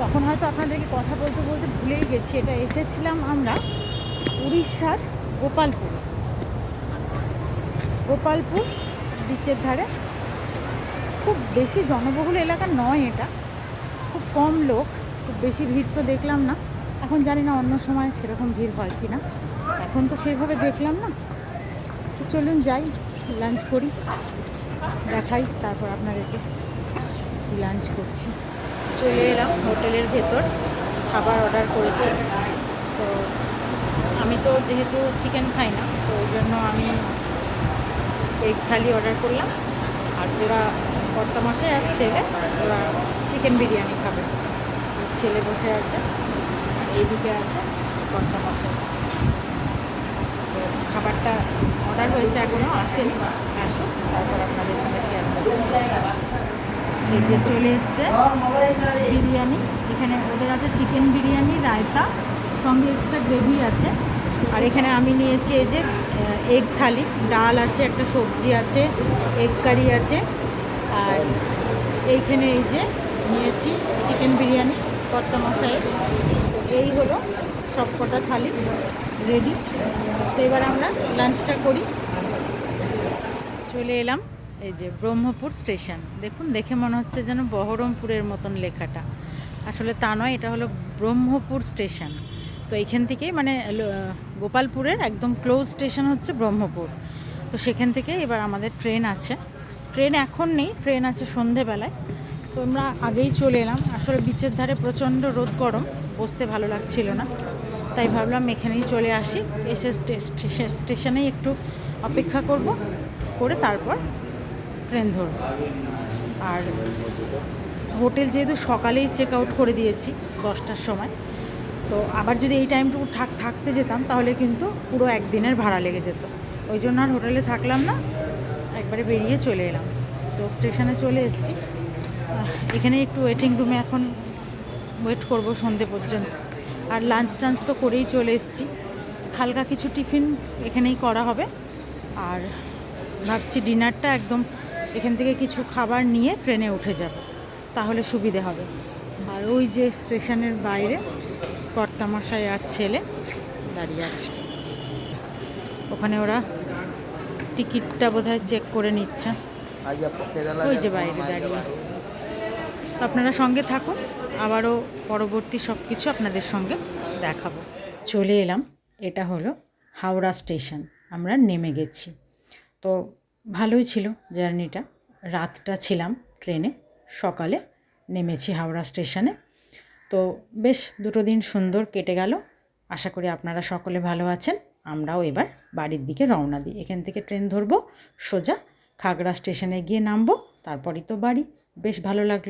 তখন হয়তো আপনাদেরকে কথা বলতে বলতে ভুলেই গেছি। এটা এসেছিলাম আমরা উড়িষ্যার গোপালপুর বিচের ধারে। খুব বেশি জনবহুল এলাকা নয় এটা, খুব কম লোক, খুব বেশি ভিড় তো দেখলাম না। এখন জানি না অন্য সময় সেরকম ভিড় হয় কি না, এখন তো সেইভাবে দেখলাম না। তো চলুন যাই, লাঞ্চ করি, দেখাই তারপর আপনাদেরকে লাঞ্চ করছি। চলে এলাম হোটেলের ভেতর, খাবার অর্ডার করেছি। তো আমি তো যেহেতু চিকেন খাই না, তো ওই জন্য আমি এগ থালি অর্ডার করলাম। আর ওরা কর্তামশাই আর ছেলে, ওরা চিকেন বিরিয়ানি খাবে। ছেলে বসে আছে, এইদিকে আছে কর্তামশাই। তো খাবারটা অর্ডার হয়েছে, এখনও আসেনি, আসুক তারপর আপনাদের সঙ্গে শেয়ার করছি। এই যে চলে এসছে বিরিয়ানি। এখানে ওদের আছে চিকেন বিরিয়ানি, রায়তা, সঙ্গে এক্সট্রা গ্রেভি আছে। আর এখানে আমি নিয়েছি এই যে এগ থালি, ডাল আছে, একটা সবজি আছে, এগ কারি আছে। আর এইখানে এই যে নিয়েছি চিকেন বিরিয়ানি কর্তামশাইয়ের। এই হলো সব কটা থালি রেডি। তো এবার আমরা লাঞ্চটা করি। চলে এলাম এই যে ব্রহ্মপুর স্টেশন। দেখুন, দেখে মনে হচ্ছে যেন বহরমপুরের মতন লেখাটা, আসলে তা নয়, এটা হলো ব্রহ্মপুর স্টেশন। তো এইখান থেকেই মানে গোপালপুরের একদম ক্লোজ স্টেশন হচ্ছে ব্রহ্মপুর। তো সেখান থেকে এবার আমাদের ট্রেন আছে। ট্রেন এখন নেই, ট্রেন আছে সন্ধেবেলায়। তো আমরা আগেই চলে এলাম। আসলে বিচের ধারে প্রচণ্ড রোদ, গরম, বসতে ভালো লাগছিল না, তাই ভাবলাম এখানেই চলে আসি। এসে স্টেশনেই একটু অপেক্ষা করব, করে তারপর ট্রেন ধরব। আর হোটেল যেহেতু সকালেই চেক আউট করে দিয়েছি 10টার সময়, তো আবার যদি এই টাইমটুকু থাকতে যেতাম তাহলে কিন্তু পুরো একদিনের ভাড়া লেগে যেত। ওই জন্য আর হোটেলে থাকলাম না, একবারে বেরিয়ে চলে এলাম। তো স্টেশনে চলে এসেছি। এখানে একটু ওয়েটিং রুমে এখন ওয়েট করব সন্ধে পর্যন্ত। আর লাঞ্চ টাঞ্চ তো করেই চলে এসেছি, হালকা কিছু টিফিন এখানেই করা হবে। আর ভাবছি ডিনারটা একদম এখান থেকে কিছু খাবার নিয়ে ট্রেনে উঠে যাব, তাহলে সুবিধে হবে। আর ওই যে স্টেশনের বাইরে কর্তামশাই আর ছেলে দাঁড়িয়ে আছে, ওখানে ওরা টিকিটটা বোধহয় চেক করে নিচ্ছে, ওই যে বাইরে দাঁড়িয়ে। আপনারা সঙ্গে থাকুন, আবারও পরবর্তী সব কিছু আপনাদের সঙ্গে দেখাবো। চলে এলাম, এটা হলো হাওড়া স্টেশন। আমরা নেমে গেছি। তো ভালোই ছিল জার্নিটা। রাতটা ছিলাম ট্রেনে, সকালে নেমেছি হাওড়া স্টেশনে। তো বেশ দুটো দিন সুন্দর কেটে গেল। আশা করি আপনারা সকলে ভালো আছেন। আমরাও এবার বাড়ির দিকে রওনা দিই। এখান থেকে ট্রেন ধরবো, সোজা খাগড়া স্টেশনে গিয়ে নামবো, তারপরই তো বাড়ি। বেশ ভালো লাগলো।